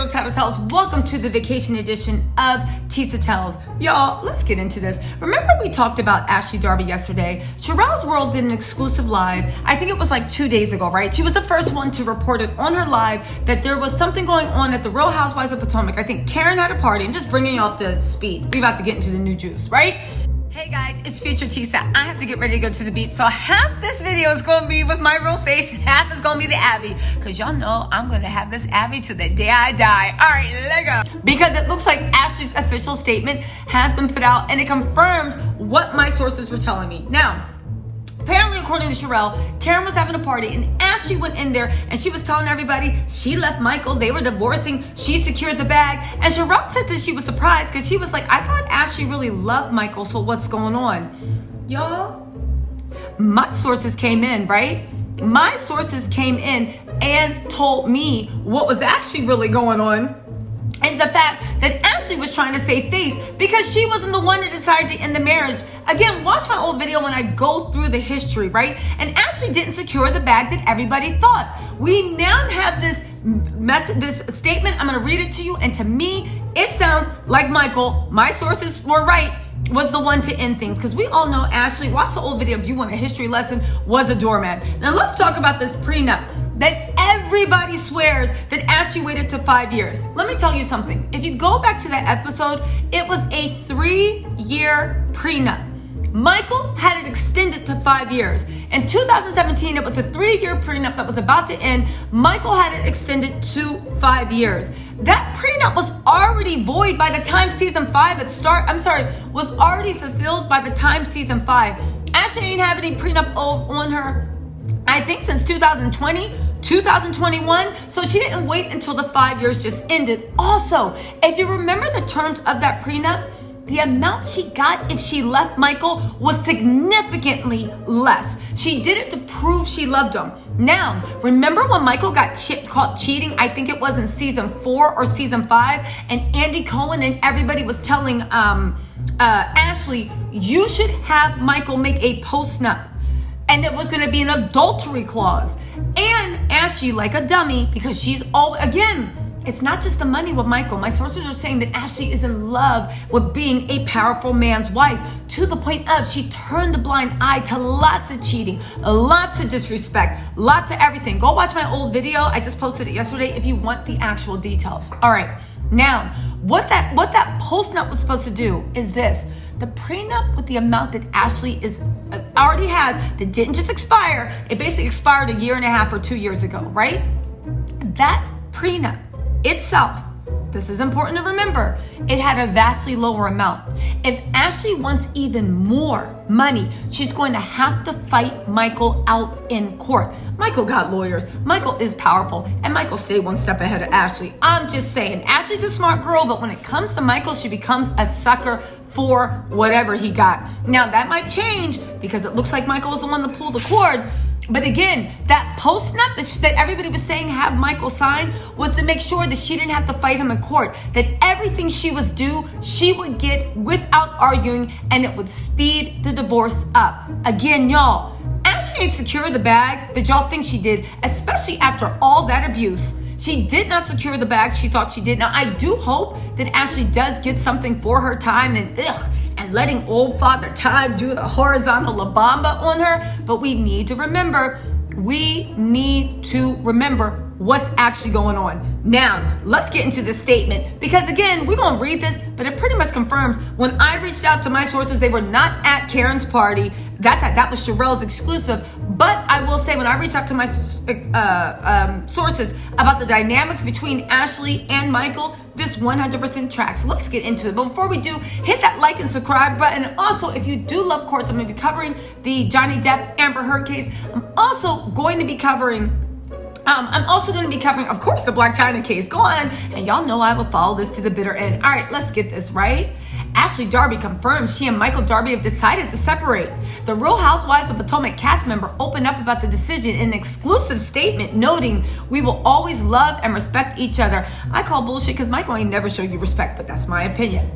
girl Tattle Tells. Welcome to the vacation edition of Tattle Tells. Y'all, let's get into this. Remember we talked about Ashley Darby yesterday? Sherelle's World did an exclusive live. I think it was like 2 days ago, right? She was the first one to report it on her live that there was something going on at the Real Housewives of Potomac. I think Karen had a party. I'm just bringing you up to speed. We about to get into the new juice, right? Hey guys, it's Future Tisa. I have to get ready to go to the beach. So half this video is going to be with my real face and half is going to be the Abby. Because y'all know I'm going to have this Abby to the day I die. All right, let's go. Because it looks like Ashley's official statement has been put out and it confirms what my sources were telling me. Now, apparently, according to Sherelle, Karen was having a party and Ashley went in there and she was telling everybody she left Michael, they were divorcing, she secured the bag. And Sherelle said that she was surprised because she was like, I thought Ashley really loved Michael, so what's going on? Y'all, my sources came in, right? My sources came in and told me what was actually really going on. Is the fact that Ashley was trying to save face because she wasn't the one that decided to end the marriage. Again, watch my old video when I go through the history, right? And Ashley didn't secure the bag that everybody thought. We now have this statement. I'm going to read it to you. And to me, it sounds like Michael, my sources were right, was the one to end things. Because we all know Ashley, watch the old video if you want a history lesson, was a doormat. Now let's talk about this prenup that everybody swears that Ashley waited to 5 years. Let me tell you something. If you go back to that episode, it was a 3-year prenup. Michael had it extended to 5 years. In 2017, it was a 3-year prenup that was about to end. Michael had it extended to 5 years. That prenup was already void by the time season 5 was already fulfilled by the time season 5. Ashley ain't have any prenup on her, I think, since 2020, 2021. So she didn't wait until the 5 years just ended. Also, if you remember the terms of that prenup, the amount she got if she left Michael was significantly less. She did it to prove she loved him. Now, remember when Michael got caught cheating? I think it was in season 4 or season 5, and Andy Cohen and everybody was telling Ashley, you should have Michael make a post-nup. And it was going to be an adultery clause. And Ashley, like a dummy, because she's all, again, it's not just the money with Michael. My sources are saying that Ashley is in love with being a powerful man's wife, to the point of she turned a blind eye to lots of cheating, lots of disrespect, lots of everything. Go watch my old video. I just posted it yesterday if you want the actual details. All right. Now, what that post-nup was supposed to do is this. The prenup with the amount that Ashley already has, that didn't just expire, it basically expired a 1.5 years or 2 years ago, right? That prenup itself, this is important to remember, it had a vastly lower amount. If Ashley wants even more money, she's going to have to fight Michael out in court. Michael got lawyers. Michael is powerful. And Michael stayed one step ahead of Ashley. I'm just saying, Ashley's a smart girl, but when it comes to Michael, she becomes a sucker for whatever he got. Now, that might change because it looks like Michael was the one to pull the cord. But again, that post-nup that everybody was saying have Michael sign was to make sure that she didn't have to fight him in court, that everything she was due, she would get without arguing, and it would speed the divorce up. Again, y'all, Ashley ain't secure the bag that y'all think she did, especially after all that abuse. She did not secure the bag she thought she did. Now, I do hope that Ashley does get something for her time and letting old Father Time do the horizontal La Bamba on her. But we need to remember what's actually going on. Now, let's get into this statement. Because again, we're going to read this, but it pretty much confirms when I reached out to my sources, they were not at Karen's party. That was Sherelle's exclusive. But I will say when I reached out to my sources about the dynamics between Ashley and Michael, this 100% tracks. Let's get into it. But before we do, hit that like and subscribe button. And also, if you do love courts, I'm going to be covering the Johnny Depp Amber Heard case. I'm also going to be covering, of course, the Black China case. Go on. And y'all know I will follow this to the bitter end. All right, let's get this right. Ashley Darby confirms she and Michael Darby have decided to separate. The Real Housewives of Potomac cast member opened up about the decision in an exclusive statement, noting, "We will always love and respect each other." I call bullshit because Michael ain't never show you respect, but that's my opinion.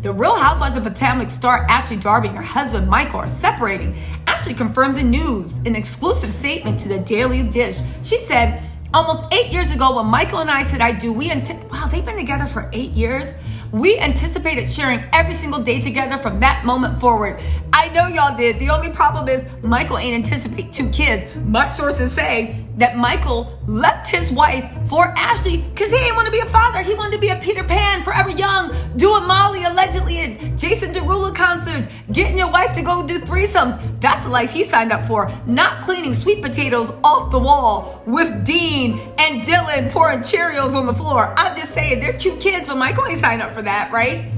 The Real Housewives of Potomac star Ashley Darby and her husband Michael are separating. Ashley confirmed the news in an exclusive statement to the Daily Dish. She said, "Almost 8 years ago, when Michael and I said I do, wow, wow, they've been together for 8 years. We anticipated sharing every single day together from that moment forward. I know y'all did. The only problem is Michael ain't anticipate 2 kids. My sources say that Michael left his wife for Ashley because he didn't want to be a father. He wanted to be a Peter Pan, forever young, doing Molly allegedly at Jason Derulo concerts, getting your wife to go do threesomes. That's the life he signed up for, not cleaning sweet potatoes off the wall with Dean and Dylan pouring Cheerios on the floor. I'm just saying, they're cute kids, but Michael ain't signed up for that, right?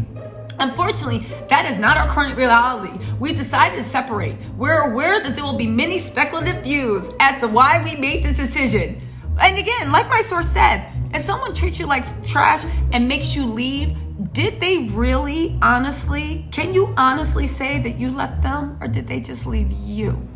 Unfortunately, that is not our current reality. We decided to separate. We're aware that there will be many speculative views as to why we made this decision. And again, like my source said, if someone treats you like trash and makes you leave, did they really, honestly, can you honestly say that you left them, or did they just leave you?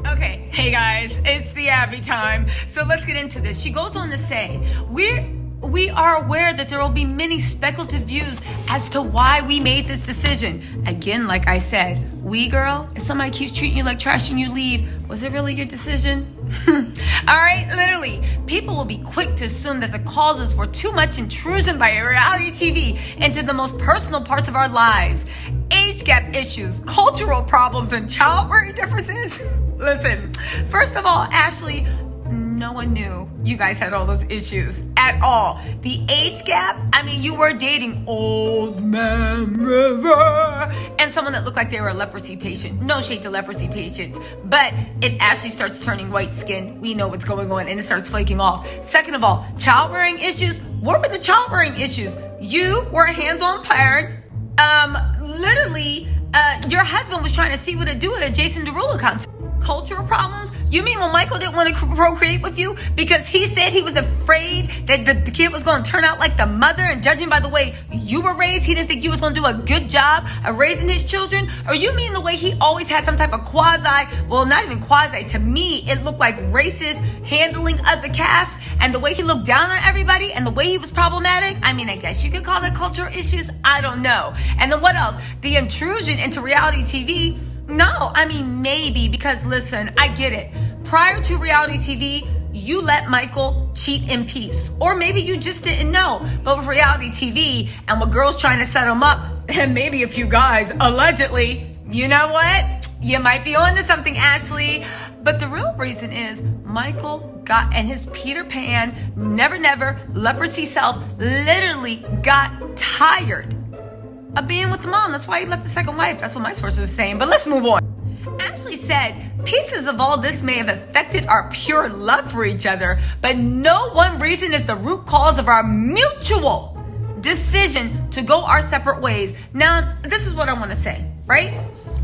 Okay, hey guys, it's the Abby time. So let's get into this. She goes on to say, we are aware that there will be many speculative views as to why we made this decision. Again, like I said, girl, if somebody keeps treating you like trash and you leave, was it really your decision? All right, literally, people will be quick to assume that the causes were too much intrusion by reality TV into the most personal parts of our lives. Age gap issues, cultural problems, and childbearing differences. Listen, first of all, Ashley, no one knew you guys had all those issues at all. The age gap, I mean, you were dating Old Man River and someone that looked like they were a leprosy patient. No shade to leprosy patients, but if Ashley starts turning white skin, we know what's going on and it starts flaking off. Second of all, childbearing issues. What were the childbearing issues? You were a hands-on parent. Literally, your husband was trying to see what to do at a Jason Derulo concert. Cultural problems? You mean when Michael didn't want to procreate with you because he said he was afraid that the kid was going to turn out like the mother, and judging by the way you were raised, he didn't think you was going to do a good job of raising his children? Or you mean the way he always had some type of not even quasi, to me it looked like racist handling of the cast, and the way he looked down on everybody and the way he was problematic? I mean, I guess you could call that cultural issues. I don't know. And then what else? The intrusion into reality TV. No, I mean, maybe, because listen, I get it. Prior to reality TV, you let Michael cheat in peace. Or maybe you just didn't know. But with reality TV and with girls trying to set him up, and maybe a few guys, allegedly, you know what? You might be onto something, Ashley. But the real reason is Michael got, and his Peter Pan, never, leprosy self literally got tired of being with the mom. That's why he left the second wife. That's what my sources are saying. But let's move on. Ashley said, pieces of all this may have affected our pure love for each other, but no one reason is the root cause of our mutual decision to go our separate ways. Now, this is what I want to say, right?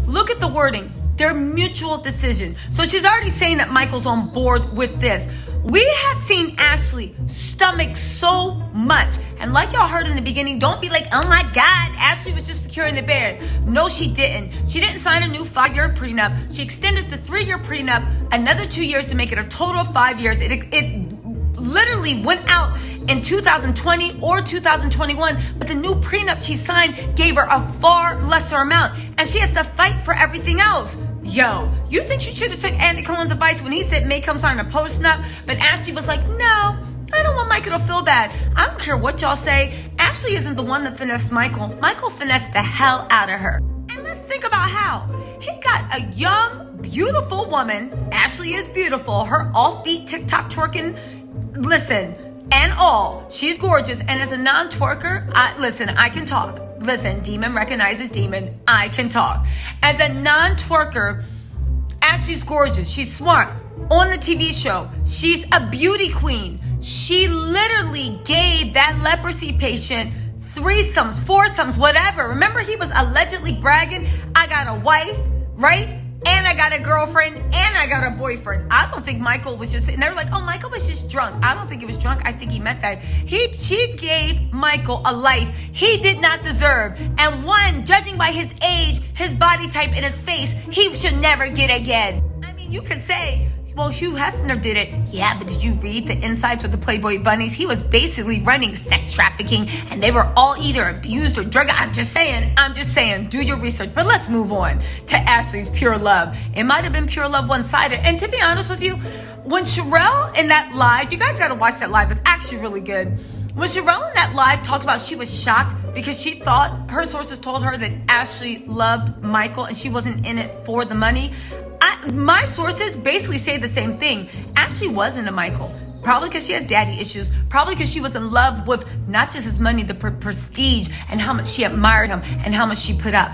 Look at the wording. Their mutual decision. So she's already saying that Michael's on board with this. We have seen Ashley stomach so much. And like y'all heard in the beginning, don't be like, oh my God, Ashley was just securing the bed. No, she didn't. She didn't sign a new 5-year prenup. She extended the 3-year prenup another 2 years to make it a total of 5 years. It literally went out in 2020 or 2021, but the new prenup she signed gave her a far lesser amount, and she has to fight for everything else. Yo, you think she should have took Andy Cohen's advice when he said may come sign a postnup, but Ashley was like, no, I don't want Michael to feel bad. I don't care what y'all say. Ashley isn't the one that finessed Michael. Michael finessed the hell out of her. And let's think about how. He got a young, beautiful woman. Ashley is beautiful. Her offbeat TikTok twerking, listen, and all. She's gorgeous. And as a non-twerker, I can talk. Listen, demon recognizes demon. I can talk. As a non-twerker, Ashley's gorgeous. She's smart. On the TV show, she's a beauty queen. She literally gave that leprosy patient threesomes, foursomes, whatever. Remember, he was allegedly bragging, I got a wife, right? And I got a girlfriend, and I got a boyfriend. I don't think Michael was just, and they were like, oh, Michael was just drunk. I don't think he was drunk. I think he meant that. She gave Michael a life he did not deserve. And one, judging by his age, his body type, and his face, he should never get again. I mean, you could say, well, Hugh Hefner did it. Yeah, but did you read the insights with the Playboy bunnies? He was basically running sex trafficking, and they were all either abused or drugged. I'm just saying, do your research. But let's move on to Ashley's pure love. It might have been pure love one-sided. And to be honest with you, when Sherelle in that live, you guys got to watch that live. It's actually really good. When Sherelle in that live talked about she was shocked because she thought, her sources told her that Ashley loved Michael and she wasn't in it for the money. My sources basically say the same thing. Ashley was into Michael. Probably because she has daddy issues. Probably because she was in love with not just his money, the prestige and how much she admired him and how much she put up.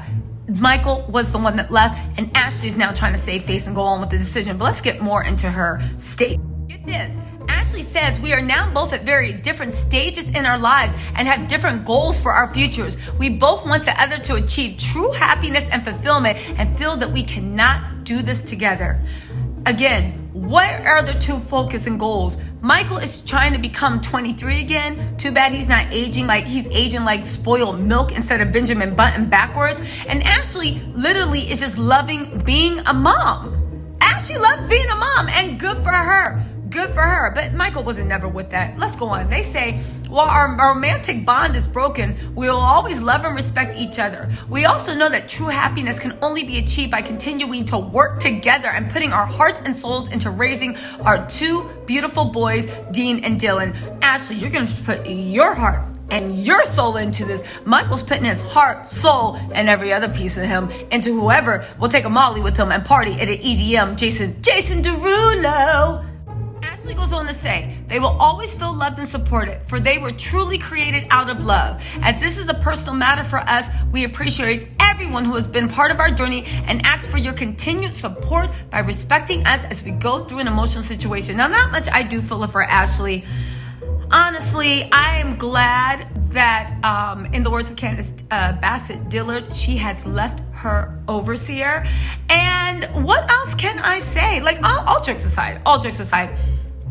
Michael was the one that left, and Ashley's now trying to save face and go on with the decision. But let's get more into her statement. Get this. Ashley says we are now both at very different stages in our lives and have different goals for our futures. We both want the other to achieve true happiness and fulfillment and feel that we cannot do this together. Again, what are the two focus and goals? Michael is trying to become 23 again. Too bad he's not aging like he's aging like spoiled milk instead of Benjamin Button backwards. And Ashley literally is just loving being a mom. Ashley loves being a mom, and good for her. Good for her. But Michael wasn't never with that. Let's go on. They say, while our romantic bond is broken, we will always love and respect each other. We also know that true happiness can only be achieved by continuing to work together and putting our hearts and souls into raising our two beautiful boys, Dean and Dylan. Ashley, you're going to put your heart and your soul into this. Michael's putting his heart, soul, and every other piece of him into whoever will take a Molly with him and party at an EDM. Jason Derulo. Ashley goes on to say, they will always feel loved and supported, for they were truly created out of love. As this is a personal matter for us, we appreciate everyone who has been part of our journey and ask for your continued support by respecting us as we go through an emotional situation. Now, not much I do feel for Ashley. Honestly, I am glad that, in the words of Candace Bassett Dillard, she has left her overseer. And what else can I say? Like, all jokes aside,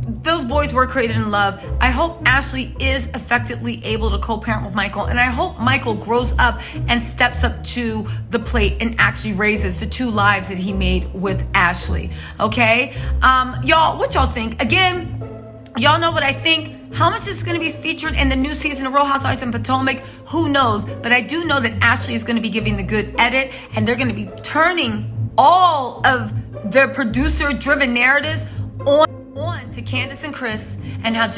those boys were created in love. I hope Ashley is effectively able to co-parent with Michael, and I hope Michael grows up and steps up to the plate and actually raises the two lives that he made with Ashley. Okay, y'all, what y'all think? Again, y'all know what I think. How much is going to be featured in the new season of Real Housewives in Potomac? Who knows? But I do know that Ashley is going to be giving the good edit, and they're going to be turning all of their producer-driven narratives on to Candace and Chris, and how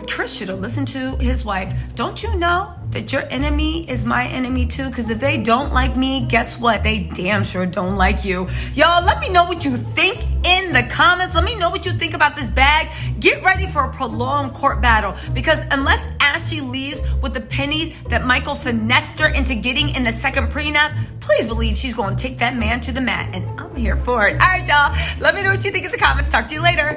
Chris should have listened to his wife. Don't you know that your enemy is my enemy too? Because if they don't like me, guess what? They damn sure don't like you. Y'all, let me know what you think in the comments. Let me know what you think about this bag. Get ready for a prolonged court battle, because unless Ashley leaves with the pennies that Michael finessed her into getting in the second prenup, please believe she's going to take that man to the mat, and I'm here for it. All right, y'all. Let me know what you think in the comments. Talk to you later.